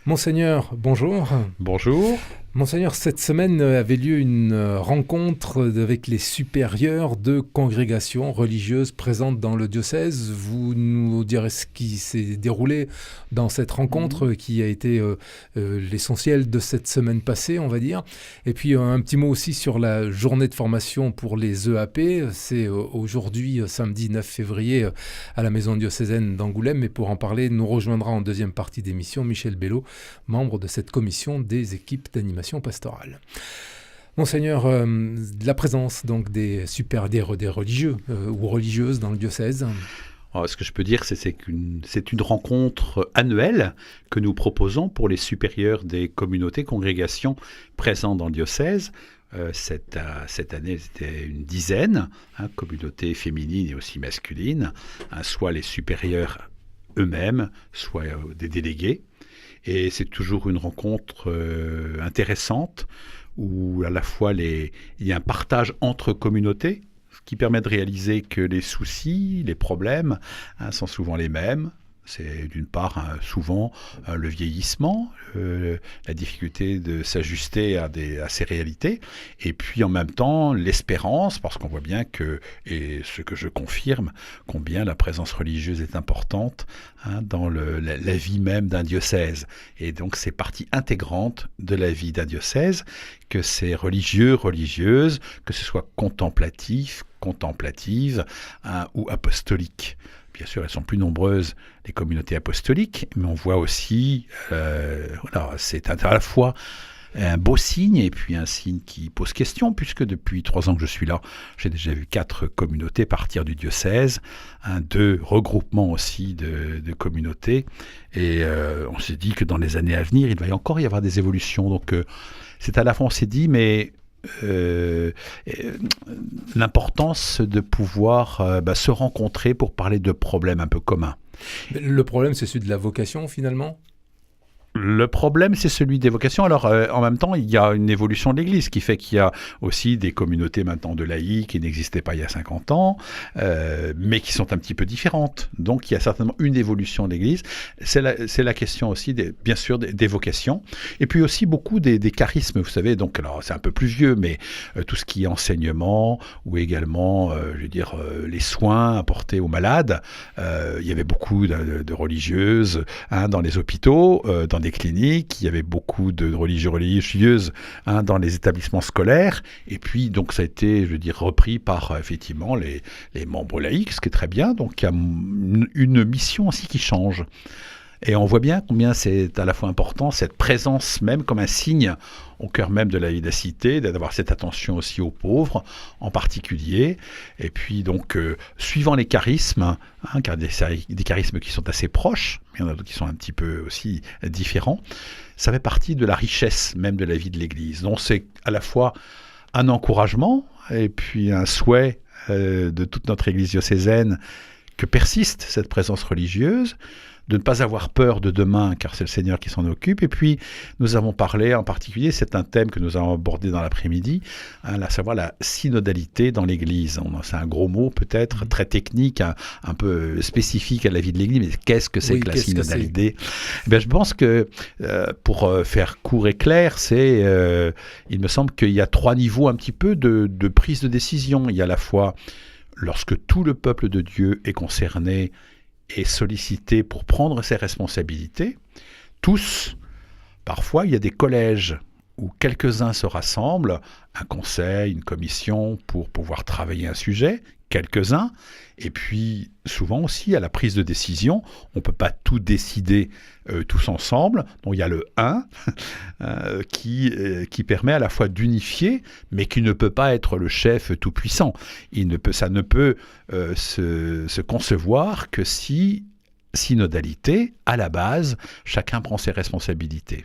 Monseigneur, bonjour. Bonjour. Monseigneur, cette semaine avait lieu une rencontre avec les supérieurs de congrégations religieuses présentes dans le diocèse. Vous nous direz ce qui s'est déroulé dans cette rencontre qui a été l'essentiel de cette semaine passée, on va dire. Et puis un petit mot aussi sur la journée de formation pour les EAP. C'est aujourd'hui, samedi 9 février, à la maison diocésaine d'Angoulême. Et pour en parler, nous rejoindra en deuxième partie d'émission Michel Bello, membre de cette commission des équipes d'animation pastorale. Monseigneur, la présence donc des religieux ou religieuses dans le diocèse. Alors, ce que je peux dire, c'est qu'une c'est une rencontre annuelle que nous proposons pour les supérieurs des communautés, congrégations présentes dans le diocèse. Cette année, c'était une dizaine, communautés féminines et aussi masculines, soit les supérieurs eux-mêmes, soit des délégués. Et c'est toujours une rencontre intéressante où à la fois il y a un partage entre communautés, ce qui permet de réaliser que les soucis, les problèmes sont souvent les mêmes. C'est d'une part souvent le vieillissement, la difficulté de s'ajuster à ces réalités, et puis en même temps l'espérance, parce qu'on voit bien que, et ce que je confirme, combien la présence religieuse est importante dans la vie même d'un diocèse. Et donc c'est partie intégrante de la vie d'un diocèse, que ces religieux, religieuses, que ce soit contemplatif, contemplative ou apostolique. Bien sûr, elles sont plus nombreuses, les communautés apostoliques, mais on voit aussi, c'est à la fois un beau signe et puis un signe qui pose question, puisque depuis 3 ans que je suis là, j'ai déjà vu 4 communautés partir du diocèse, 2 regroupements aussi de communautés, et on s'est dit que dans les années à venir, il va encore y avoir des évolutions. Donc c'est à la fois, on s'est dit, mais l'importance de pouvoir se rencontrer pour parler de problèmes un peu communs. Le problème, c'est celui de la vocation, finalement ? Le problème, c'est celui des vocations. Alors, en même temps, il y a une évolution de l'Église qui fait qu'il y a aussi des communautés maintenant de laïcs qui n'existaient pas il y a 50 ans, mais qui sont un petit peu différentes. Donc, il y a certainement une évolution de l'Église. C'est la question aussi, bien sûr, des vocations. Et puis aussi beaucoup des charismes, vous savez. Donc, alors, c'est un peu plus vieux, mais tout ce qui est enseignement ou également, les soins apportés aux malades. Il y avait beaucoup de religieuses dans les hôpitaux, dans des cliniques, il y avait beaucoup de religieuses dans les établissements scolaires, et puis donc ça a été, repris par effectivement les membres laïcs, ce qui est très bien. Donc il y a une mission aussi qui change. Et on voit bien combien c'est à la fois important, cette présence même comme un signe au cœur même de la vie de la cité, d'avoir cette attention aussi aux pauvres en particulier. Et puis donc, suivant les charismes, car des charismes qui sont assez proches, mais il y en a d'autres qui sont un petit peu aussi différents, ça fait partie de la richesse même de la vie de l'Église. Donc c'est à la fois un encouragement et puis un souhait de toute notre Église diocésaine que persiste cette présence religieuse, de ne pas avoir peur de demain, car c'est le Seigneur qui s'en occupe. Et puis, nous avons parlé en particulier, c'est un thème que nous avons abordé dans l'après-midi, à savoir la synodalité dans l'Église. C'est un gros mot peut-être, très technique, un peu spécifique à la vie de l'Église, mais qu'est-ce que c'est que la synodalité ? Je pense que, pour faire court et clair, il me semble qu'il y a 3 niveaux un petit peu de prise de décision. Il y a à la fois, lorsque tout le peuple de Dieu est concerné et sollicité pour prendre ses responsabilités, tous, parfois il y a des collèges où quelques-uns se rassemblent, un conseil, une commission pour pouvoir travailler un sujet, quelques-uns, et puis souvent aussi à la prise de décision, on ne peut pas tout décider tous ensemble, donc il y a le 1 qui permet à la fois d'unifier, mais qui ne peut pas être le chef tout-puissant. Ça ne peut se concevoir que si synodalité, à la base, chacun prend ses responsabilités.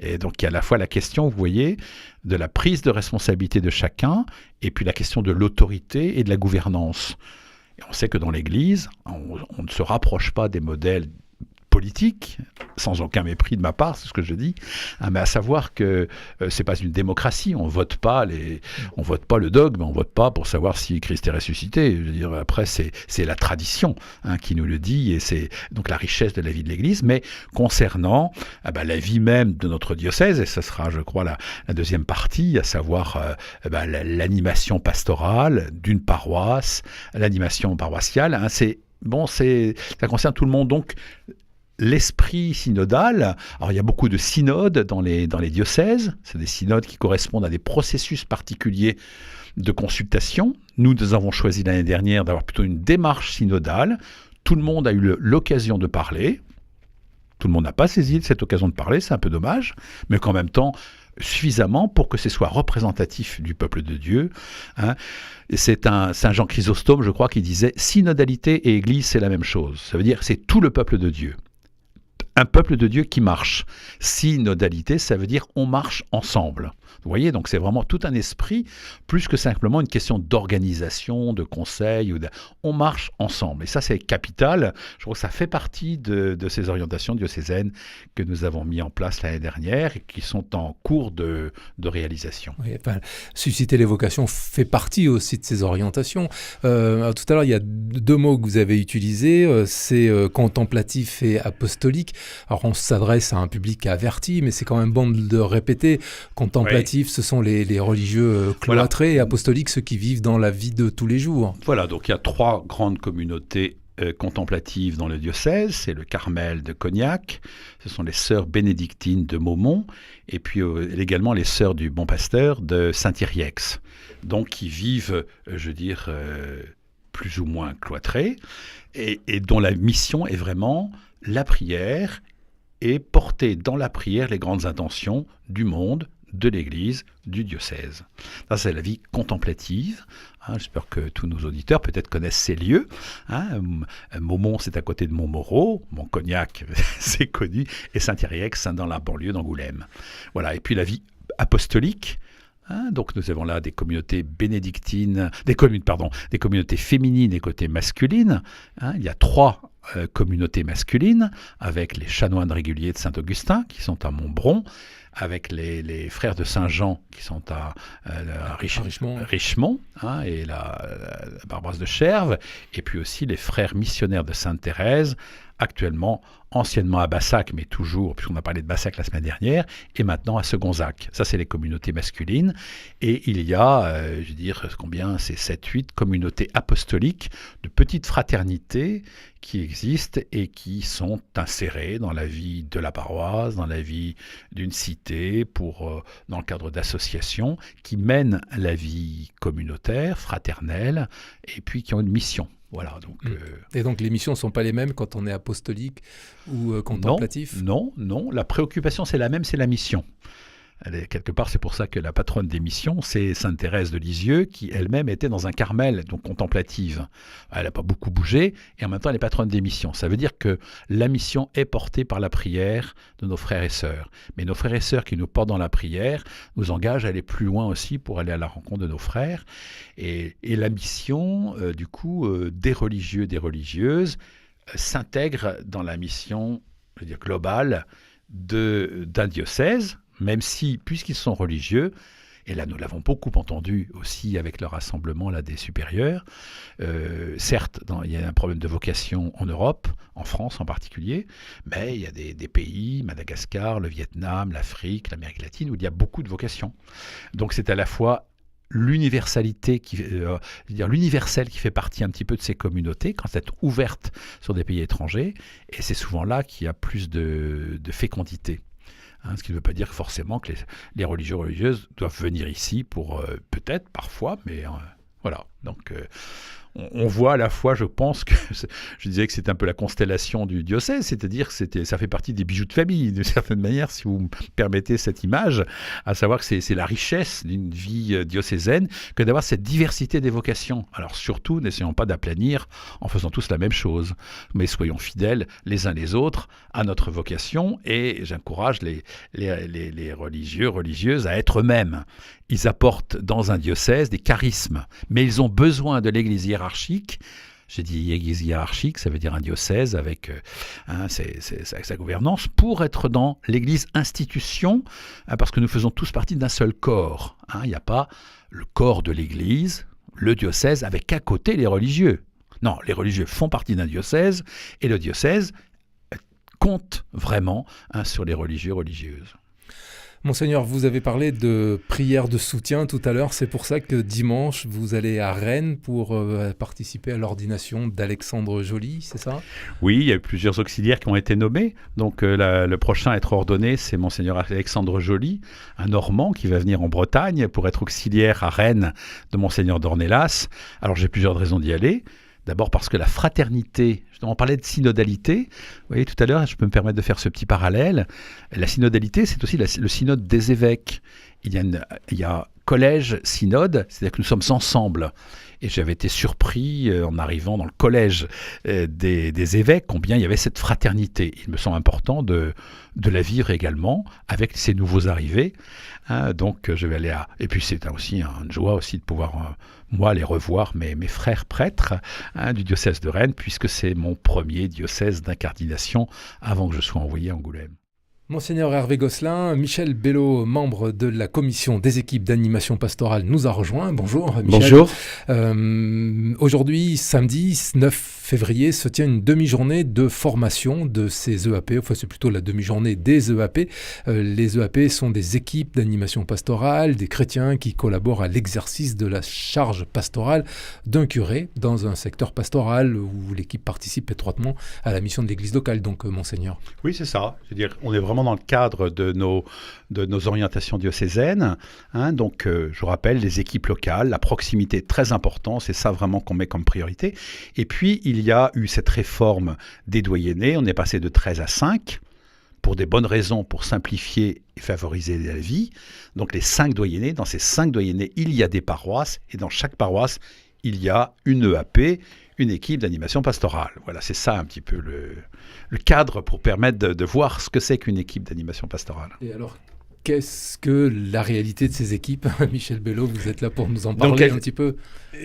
Et donc il y a à la fois la question, vous voyez, de la prise de responsabilité de chacun, et puis la question de l'autorité et de la gouvernance. Et on sait que dans l'Église, on ne se rapproche pas des modèles politique, sans aucun mépris de ma part, c'est ce que je dis, mais à savoir que c'est pas une démocratie, on vote pas le dogme, on vote pas pour savoir si Christ est ressuscité. Je veux dire, après c'est la tradition qui nous le dit, et c'est donc la richesse de la vie de l'Église. Mais concernant la vie même de notre diocèse, et ce sera, je crois, la deuxième partie, à savoir l'animation pastorale d'une paroisse, l'animation paroissiale, ça concerne tout le monde. Donc l'esprit synodal, alors il y a beaucoup de synodes dans les diocèses, c'est des synodes qui correspondent à des processus particuliers de consultation. Nous avons choisi l'année dernière d'avoir plutôt une démarche synodale. Tout le monde a eu l'occasion de parler. Tout le monde n'a pas saisi cette occasion de parler, c'est un peu dommage, mais qu'en même temps, suffisamment pour que ce soit représentatif du peuple de Dieu. C'est un Saint Jean Chrysostome, je crois, qui disait « Synodalité et Église, c'est la même chose ». Ça veut dire c'est tout le peuple de Dieu. Un peuple de Dieu qui marche. Synodalité, ça veut dire on marche ensemble. Vous voyez, donc c'est vraiment tout un esprit, plus que simplement une question d'organisation, de conseil. On marche ensemble. Et ça, c'est capital. Je crois que ça fait partie de ces orientations diocésaines que nous avons mis en place l'année dernière et qui sont en cours de réalisation. Oui, susciter les vocations fait partie aussi de ces orientations. Tout à l'heure, il y a deux mots que vous avez utilisés, c'est contemplatif et apostolique. Alors, on s'adresse à un public averti, mais c'est quand même bon de le répéter. Contemplatif, ce sont les religieux cloîtrés, et apostoliques, ceux qui vivent dans la vie de tous les jours. Voilà, donc il y a trois grandes communautés contemplatives dans le diocèse. C'est le Carmel de Cognac, ce sont les sœurs bénédictines de Maumont, et puis également les sœurs du Bon Pasteur de Saint-Yrieix. Donc qui vivent, plus ou moins cloîtrés, et dont la mission est vraiment la prière, et porter dans la prière les grandes intentions du monde, de l'Église, du diocèse. Ça, c'est la vie contemplative. J'espère que tous nos auditeurs peut-être connaissent ces lieux. Maumont, c'est à côté de Montmoreau. Cognac, c'est connu. Et Saint-Yrieix, dans la banlieue d'Angoulême. Voilà. Et puis la vie apostolique. Donc nous avons là des communautés bénédictines, des communautés féminines et côté masculines. Il y a trois communautés masculines, avec les chanoines réguliers de Saint-Augustin, qui sont à Montbron, avec les frères de Saint-Jean, qui sont à Richemont, et la paroisse de Cherves, et puis aussi les frères missionnaires de Sainte-Thérèse, actuellement, anciennement à Bassac, mais toujours, puisqu'on a parlé de Bassac la semaine dernière, et maintenant à Segonzac. Ça, c'est les communautés masculines. Et il y a, c'est 7-8 communautés apostoliques de petites fraternités qui existent et qui sont insérées dans la vie de la paroisse, dans la vie d'une cité, dans le cadre d'associations qui mènent la vie communautaire, fraternelle, et puis qui ont une mission. Voilà, donc, Et donc les missions ne sont pas les mêmes quand on est apostolique ou contemplatif ? Non, la préoccupation c'est la même, c'est la mission. Quelque part, c'est pour ça que la patronne des missions, c'est Sainte Thérèse de Lisieux, qui elle-même était dans un Carmel, donc contemplative. Elle n'a pas beaucoup bougé, et en même temps, elle est patronne des missions. Ça veut dire que la mission est portée par la prière de nos frères et sœurs. Mais nos frères et sœurs qui nous portent dans la prière nous engagent à aller plus loin aussi pour aller à la rencontre de nos frères. Et la mission, des religieux, des religieuses, s'intègre dans la mission, globale d'un diocèse, même si, puisqu'ils sont religieux, et là nous l'avons beaucoup entendu aussi avec le rassemblement des supérieurs, certes il y a un problème de vocation en Europe, en France en particulier, mais il y a des pays, Madagascar, le Vietnam, l'Afrique, l'Amérique latine, où il y a beaucoup de vocations. Donc c'est à la fois l'universalité, l'universel qui fait partie un petit peu de ces communautés, quand c'est ouverte sur des pays étrangers, et c'est souvent là qu'il y a plus de fécondité. Ce qui ne veut pas dire forcément que les religieux religieuses doivent venir ici pour peut-être, parfois, mais voilà. Donc on voit à la fois, je pense que je disais que c'est un peu la constellation du diocèse, c'est-à-dire que ça fait partie des bijoux de famille, d'une certaine manière, si vous me permettez cette image, à savoir que c'est la richesse d'une vie diocésaine que d'avoir cette diversité des vocations. Alors surtout, n'essayons pas d'aplanir en faisant tous la même chose, mais soyons fidèles les uns les autres à notre vocation, et j'encourage les religieux, religieuses à être eux-mêmes. Ils apportent dans un diocèse des charismes, mais ils ont besoin de l'Église hiérarchique, j'ai dit église hiérarchique, ça veut dire un diocèse avec sa gouvernance, pour être dans l'église institution, parce que nous faisons tous partie d'un seul corps. Il n'y a pas le corps de l'église, le diocèse, avec à côté les religieux. Non, les religieux font partie d'un diocèse, et le diocèse compte vraiment sur les religieux, religieuses. Monseigneur, vous avez parlé de prière de soutien tout à l'heure. C'est pour ça que dimanche, vous allez à Rennes pour participer à l'ordination d'Alexandre Joly, c'est ça? Oui, il y a eu plusieurs auxiliaires qui ont été nommés. Donc le prochain à être ordonné, c'est Monseigneur Alexandre Joly, un Normand qui va venir en Bretagne pour être auxiliaire à Rennes de Monseigneur d'Ornelas. Alors j'ai plusieurs raisons d'y aller. D'abord parce que la fraternité, on parlait de synodalité, vous voyez tout à l'heure, je peux me permettre de faire ce petit parallèle, la synodalité c'est aussi le synode des évêques. Il y a collège, synode, c'est-à-dire que nous sommes ensemble. Et j'avais été surpris en arrivant dans le collège des évêques, combien il y avait cette fraternité. Il me semble important de la vivre également avec ces nouveaux arrivés. Donc je vais aller à... Et puis c'est aussi une joie aussi de pouvoir, moi, aller revoir mes frères prêtres du diocèse de Rennes, puisque c'est mon premier diocèse d'incardination avant que je sois envoyé à Angoulême. Monseigneur Hervé Gosselin, Michel Bello, membre de la commission des équipes d'animation pastorale, nous a rejoint. Bonjour Michel. Bonjour. Aujourd'hui, samedi 9 février, se tient une demi-journée de formation de ces EAP. Enfin, c'est plutôt la demi-journée des EAP. Les EAP sont des équipes d'animation pastorale, des chrétiens qui collaborent à l'exercice de la charge pastorale d'un curé dans un secteur pastoral où l'équipe participe étroitement à la mission de l'église locale, donc Monseigneur. Oui, c'est ça. Je veux dire, on est vraiment dans le cadre de nos orientations diocésaines. Donc, je vous rappelle, les équipes locales, la proximité très importante, c'est ça vraiment qu'on met comme priorité. Et puis, il y a eu cette réforme des doyennés. On est passé de 13 à 5 pour des bonnes raisons, pour simplifier et favoriser la vie. Donc, les 5 doyennés, dans ces 5 doyennés, il y a des paroisses. Et dans chaque paroisse, il y a une EAP, une équipe d'animation pastorale. Voilà, c'est ça un petit peu le cadre pour permettre de voir ce que c'est qu'une équipe d'animation pastorale. Et alors, qu'est-ce que la réalité de ces équipes? Michel Bello, vous êtes là pour nous en parler un petit peu.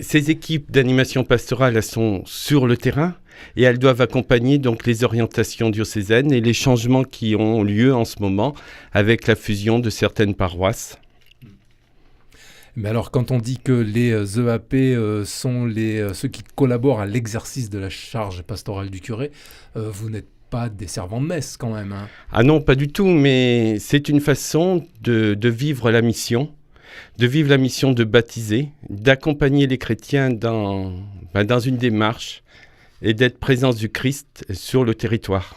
Ces équipes d'animation pastorale, elles sont sur le terrain et elles doivent accompagner donc les orientations diocésaines et les changements qui ont lieu en ce moment avec la fusion de certaines paroisses. Mais alors, quand on dit que les EAP sont ceux qui collaborent à l'exercice de la charge pastorale du curé, vous n'êtes pas des servants de messe quand même. Ah non, pas du tout, mais c'est une façon de vivre la mission, de baptiser, d'accompagner les chrétiens dans une démarche et d'être présence du Christ sur le territoire.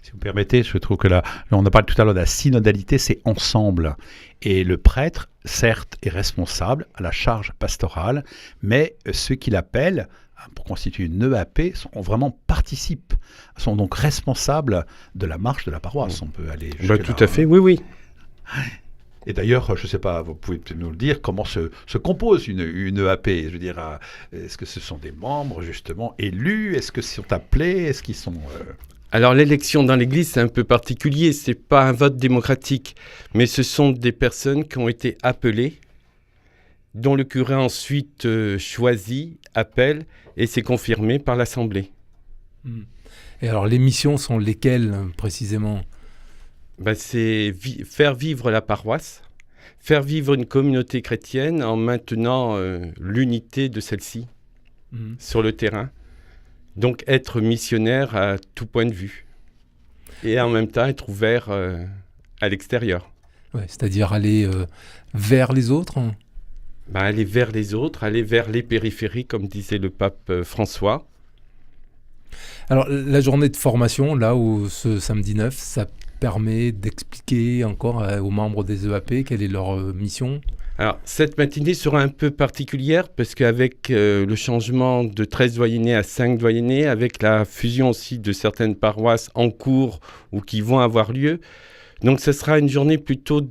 Si vous me permettez, je trouve que là, on a parlé tout à l'heure de la synodalité, c'est ensemble. Et le prêtre, certes, est responsable à la charge pastorale, mais ceux qui l'appellent pour constituer une EAP participent, sont donc responsables de la marche de la paroisse. On peut aller jusque-là. Tout à fait, oui. Et d'ailleurs, je ne sais pas, vous pouvez peut-être nous le dire, comment se compose une EAP? Je veux dire, est-ce que ce sont des membres, justement, élus? Est-ce qu'ils sont appelés? Est-ce qu'ils sont... Alors l'élection dans l'Église, c'est un peu particulier, c'est pas un vote démocratique, mais ce sont des personnes qui ont été appelées, dont le curé ensuite choisit, appelle, et c'est confirmé par l'Assemblée. Et alors les missions sont lesquelles précisément? C'est faire vivre la paroisse, faire vivre une communauté chrétienne en maintenant l'unité de celle-ci sur le terrain. Donc être missionnaire à tout point de vue. Et en même temps être ouvert à l'extérieur. Ouais, c'est-à-dire aller vers les autres? Aller vers les autres, aller vers les périphéries, comme disait le pape François. Alors la journée de formation, là, ce samedi 9, ça permet d'expliquer encore aux membres des EAP quelle est leur mission? Alors, cette matinée sera un peu particulière parce qu'avec le changement de 13 doyennés à 5 doyennés, avec la fusion aussi de certaines paroisses en cours ou qui vont avoir lieu, donc ce sera une journée plutôt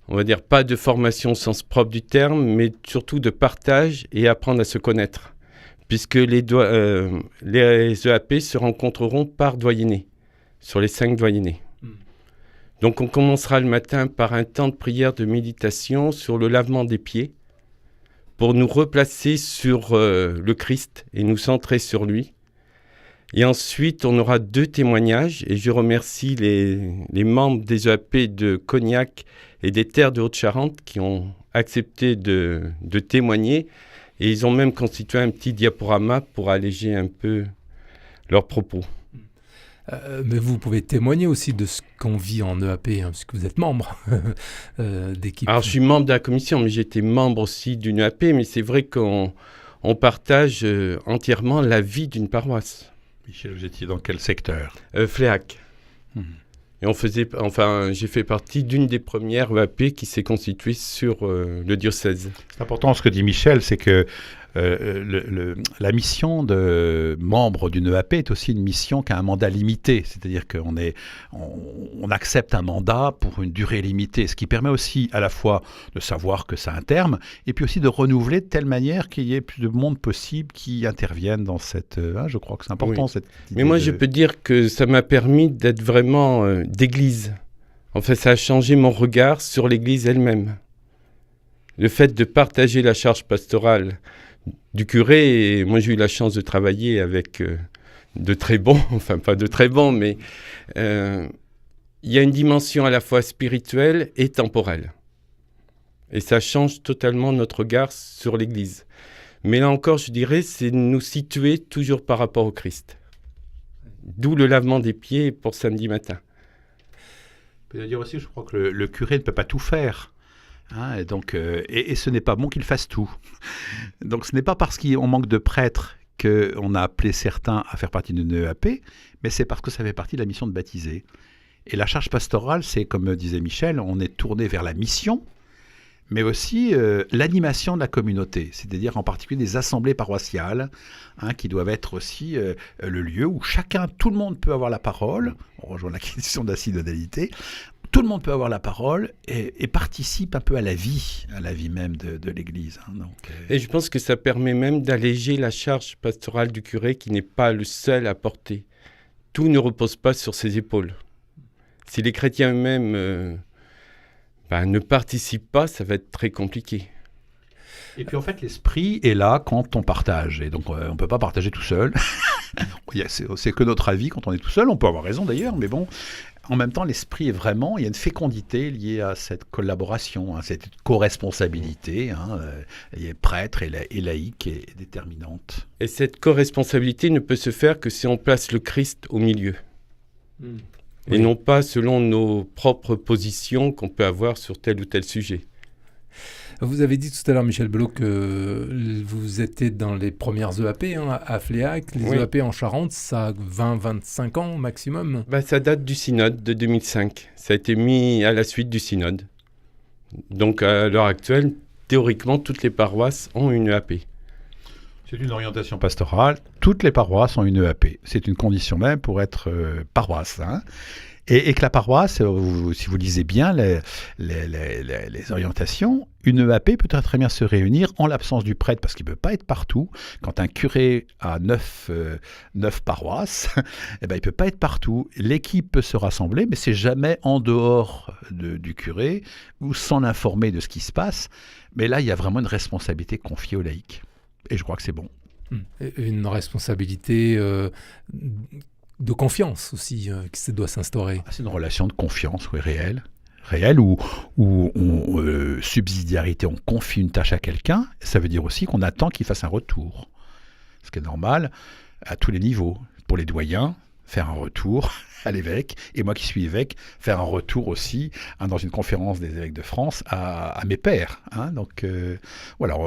on va dire pas de formation au sens propre du terme, mais surtout de partage et apprendre à se connaître, puisque les EAP se rencontreront par doyenné, sur les 5 doyennés. Donc on commencera le matin par un temps de prière de méditation sur le lavement des pieds pour nous replacer sur le Christ et nous centrer sur lui. Et ensuite, on aura 2 témoignages et je remercie les membres des EAP de Cognac et des Terres de Haute-Charente qui ont accepté de témoigner et ils ont même constitué un petit diaporama pour alléger un peu leurs propos. Mais vous pouvez témoigner aussi de ce qu'on vit en EAP, puisque vous êtes membre d'équipe. Alors, je suis membre de la commission, mais j'étais membre aussi d'une EAP, mais c'est vrai qu'on partage entièrement la vie d'une paroisse. Michel, vous étiez dans quel secteur? Fléac. Et j'ai fait partie d'une des premières EAP qui s'est constituée sur le diocèse. C'est important ce que dit Michel, c'est que la mission de membre d'une EAP est aussi une mission qui a un mandat limité, c'est-à-dire qu'on accepte un mandat pour une durée limitée, ce qui permet aussi à la fois de savoir que ça a un terme, et puis aussi de renouveler de telle manière qu'il y ait plus de monde possible qui interviennent dans cette... je crois que c'est important, oui. Cette idée. Mais moi, je peux dire que ça m'a permis d'être vraiment d'église. En fait, ça a changé mon regard sur l'église elle-même. Le fait de partager la charge pastorale du curé, et moi j'ai eu la chance de travailler avec de très bons, enfin pas de très bons, mais il y a une dimension à la fois spirituelle et temporelle. Et ça change totalement notre regard sur l'Église. Mais là encore, je dirais, c'est de nous situer toujours par rapport au Christ. D'où le lavement des pieds pour samedi matin. Je peux dire aussi, je crois que le curé ne peut pas tout faire. Et donc, ce n'est pas bon qu'il fasse tout. Donc ce n'est pas parce qu'on manque de prêtres qu'on a appelé certains à faire partie d'une EAP, mais c'est parce que ça fait partie de la mission de baptiser. Et la charge pastorale, c'est comme disait Michel, on est tourné vers la mission, mais aussi l'animation de la communauté, c'est-à-dire en particulier des assemblées paroissiales, qui doivent être aussi le lieu où tout le monde peut avoir la parole. On rejoint la question de la synodalité. Tout le monde peut avoir la parole et participe un peu à la vie même de l'Église. Et je pense que ça permet même d'alléger la charge pastorale du curé qui n'est pas le seul à porter. Tout ne repose pas sur ses épaules. Si les chrétiens eux-mêmes ne participent pas, ça va être très compliqué. Et puis en fait, l'esprit est là quand on partage. Et donc on ne peut pas partager tout seul. C'est que notre avis quand on est tout seul. On peut avoir raison d'ailleurs, mais bon... En même temps, l'esprit est vraiment, il y a une fécondité liée à cette collaboration, cette co-responsabilité, prêtre et laïque est déterminante. Et cette co-responsabilité ne peut se faire que si on place le Christ au milieu. Et non pas selon nos propres positions qu'on peut avoir sur tel ou tel sujet. Vous avez dit tout à l'heure, Michel Belot, que vous étiez dans les premières EAP à Fléac. Les EAP en Charente, ça a 20-25 ans maximum. Ça date du synode de 2005. Ça a été mis à la suite du synode. Donc à l'heure actuelle, théoriquement, toutes les paroisses ont une EAP. C'est une orientation pastorale. Toutes les paroisses ont une EAP. C'est une condition même pour être paroisse. Et que la paroisse, si vous lisez bien les orientations, une EAP peut très bien se réunir en l'absence du prêtre, parce qu'il ne peut pas être partout. Quand un curé a 9 paroisses, il ne peut pas être partout. L'équipe peut se rassembler, mais c'est jamais en dehors du curé ou sans l'informer de ce qui se passe. Mais là, il y a vraiment une responsabilité confiée aux laïcs. Et je crois que c'est bon. Une responsabilité... de confiance aussi qui doit s'instaurer. C'est une relation de confiance, réelle où subsidiarité, on confie une tâche à quelqu'un, ça veut dire aussi qu'on attend qu'il fasse un retour. Ce qui est normal à tous les niveaux. Pour les doyens, faire un retour à l'évêque, et moi qui suis évêque, faire un retour aussi dans une conférence des évêques de France à mes pairs. Donc voilà,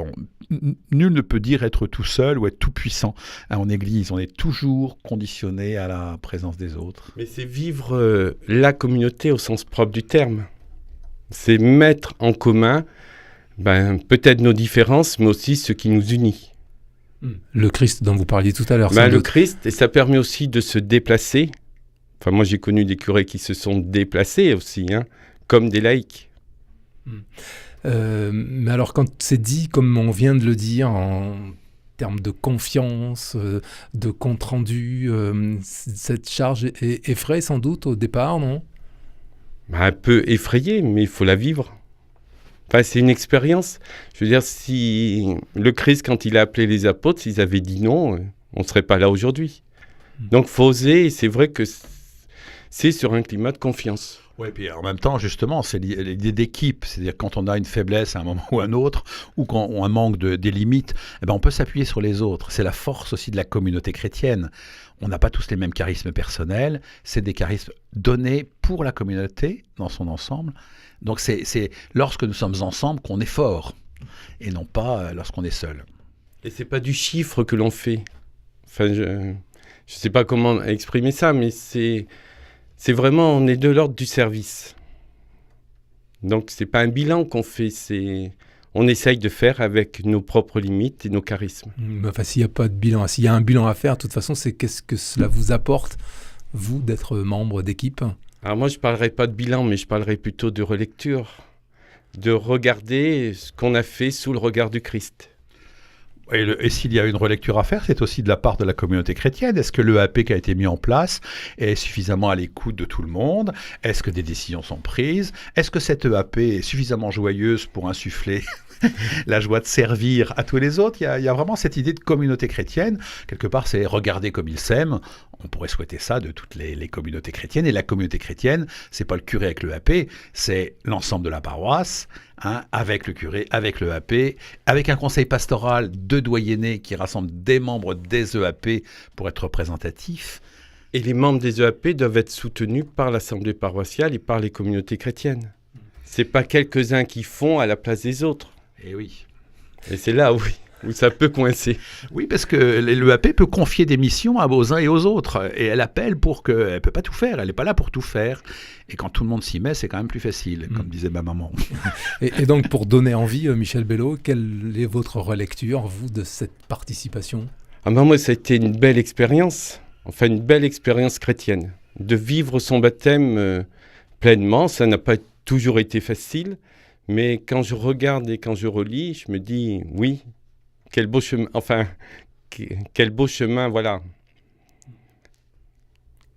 nul ne peut dire être tout seul ou être tout puissant. En Église, on est toujours conditionné à la présence des autres. Mais c'est vivre la communauté au sens propre du terme. C'est mettre en commun peut-être nos différences, mais aussi ce qui nous unit. Le Christ dont vous parliez tout à l'heure. Le Christ, et ça permet aussi de se déplacer. Enfin, moi, j'ai connu des curés qui se sont déplacés aussi, comme des laïcs. Mais alors, quand c'est dit, comme on vient de le dire, en termes de confiance, de compte-rendu, cette charge effraie sans doute au départ, non ? Un peu effrayée, mais il faut la vivre. Enfin, c'est une expérience. Je veux dire, si le Christ, quand il a appelé les apôtres, s'ils avaient dit non, on ne serait pas là aujourd'hui. Donc, faut oser, et c'est vrai que c'est sur un climat de confiance. Oui, puis en même temps, justement, c'est l'idée d'équipe. C'est-à-dire quand on a une faiblesse à un moment ou un autre, ou quand on a un manque des limites, eh ben on peut s'appuyer sur les autres. C'est la force aussi de la communauté chrétienne. On n'a pas tous les mêmes charismes personnels. C'est des charismes donnés pour la communauté dans son ensemble. Donc c'est lorsque nous sommes ensemble qu'on est fort, et non pas lorsqu'on est seul. Et c'est pas du chiffre que l'on fait. Enfin, je sais pas comment exprimer ça, mais c'est vraiment, on est de l'ordre du service. Donc, c'est pas un bilan qu'on fait, on essaye de faire avec nos propres limites et nos charismes. Enfin, s'il n'y a pas de bilan, s'il y a un bilan à faire, de toute façon, c'est qu'est-ce que cela vous apporte, vous, d'être membre d'équipe? Alors moi, je parlerai pas de bilan, mais je parlerai plutôt de relecture, de regarder ce qu'on a fait sous le regard du Christ. Et s'il y a une relecture à faire, c'est aussi de la part de la communauté chrétienne. Est-ce que l'EAP qui a été mis en place est suffisamment à l'écoute de tout le monde? Est-ce que des décisions sont prises? Est-ce que cette EAP est suffisamment joyeuse pour insuffler la joie de servir à tous les autres? Il y a vraiment cette idée de communauté chrétienne. Quelque part, c'est regarder comme ils s'aiment. On pourrait souhaiter ça de toutes les communautés chrétiennes. Et la communauté chrétienne, c'est pas le curé avec l'EAP, c'est l'ensemble de la paroisse, avec le curé, avec l'EAP, avec un conseil pastoral de doyennés qui rassemble des membres des EAP pour être représentatifs. Et les membres des EAP doivent être soutenus par l'assemblée paroissiale et par les communautés chrétiennes. C'est pas quelques-uns qui font à la place des autres. Et oui. Et c'est là où ça peut coincer. Oui, parce que l'EAP peut confier des missions aux uns et aux autres. Et elle appelle pour qu'elle ne peut pas tout faire. Elle n'est pas là pour tout faire. Et quand tout le monde s'y met, c'est quand même plus facile, comme disait ma maman. Et donc, pour donner envie, Michel Bello, quelle est votre relecture, vous, de cette participation? Moi, ça a été une belle expérience. Enfin, une belle expérience chrétienne. De vivre son baptême pleinement, ça n'a pas toujours été facile. Mais quand je regarde et quand je relis, je me dis, oui, quel beau chemin, voilà.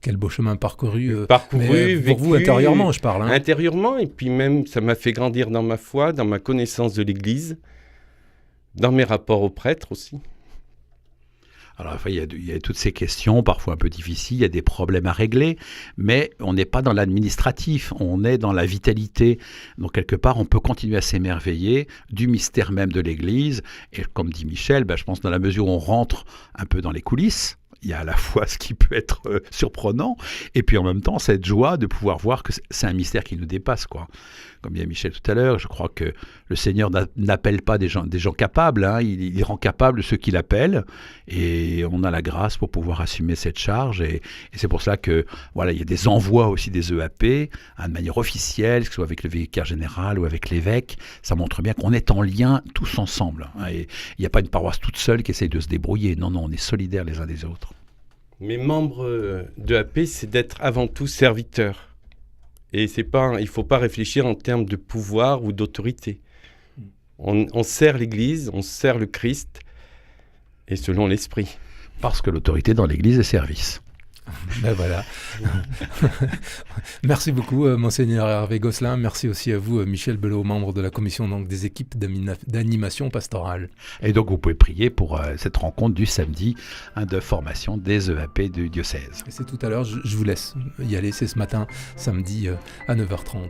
Quel beau chemin parcouru. Vécu, pour vous, intérieurement, je parle. Intérieurement, et puis même, ça m'a fait grandir dans ma foi, dans ma connaissance de l'Église, dans mes rapports aux prêtres aussi. Alors, il y a toutes ces questions, parfois un peu difficiles, il y a des problèmes à régler, mais on n'est pas dans l'administratif, on est dans la vitalité. Donc, quelque part, on peut continuer à s'émerveiller du mystère même de l'Église. Et comme dit Michel, je pense dans la mesure où on rentre un peu dans les coulisses, il y a à la fois ce qui peut être surprenant, et puis en même temps, cette joie de pouvoir voir que c'est un mystère qui nous dépasse, quoi. Comme dit Michel tout à l'heure, je crois que le Seigneur n'appelle pas des gens capables, il rend capables ceux qu'il appelle, et on a la grâce pour pouvoir assumer cette charge, et c'est pour cela que, voilà, il y a des envois aussi des EAP, de manière officielle, que ce soit avec le vicaire général ou avec l'évêque, ça montre bien qu'on est en lien tous ensemble, et il n'y a pas une paroisse toute seule qui essaye de se débrouiller, non, on est solidaires les uns des autres. Mais membre d'EAP, c'est d'être avant tout serviteur. Et il ne faut pas réfléchir en termes de pouvoir ou d'autorité. On sert l'Église, on sert le Christ, et selon l'Esprit. Parce que l'autorité dans l'Église est service. Voilà. Merci beaucoup, Monseigneur Hervé Gosselin. Merci aussi à vous, Michel Bello, membre de la commission des équipes d'animation pastorale. Et donc, vous pouvez prier pour cette rencontre du samedi de formation des EAP du diocèse. Et c'est tout à l'heure, je vous laisse y aller, c'est ce matin, samedi à 9h30.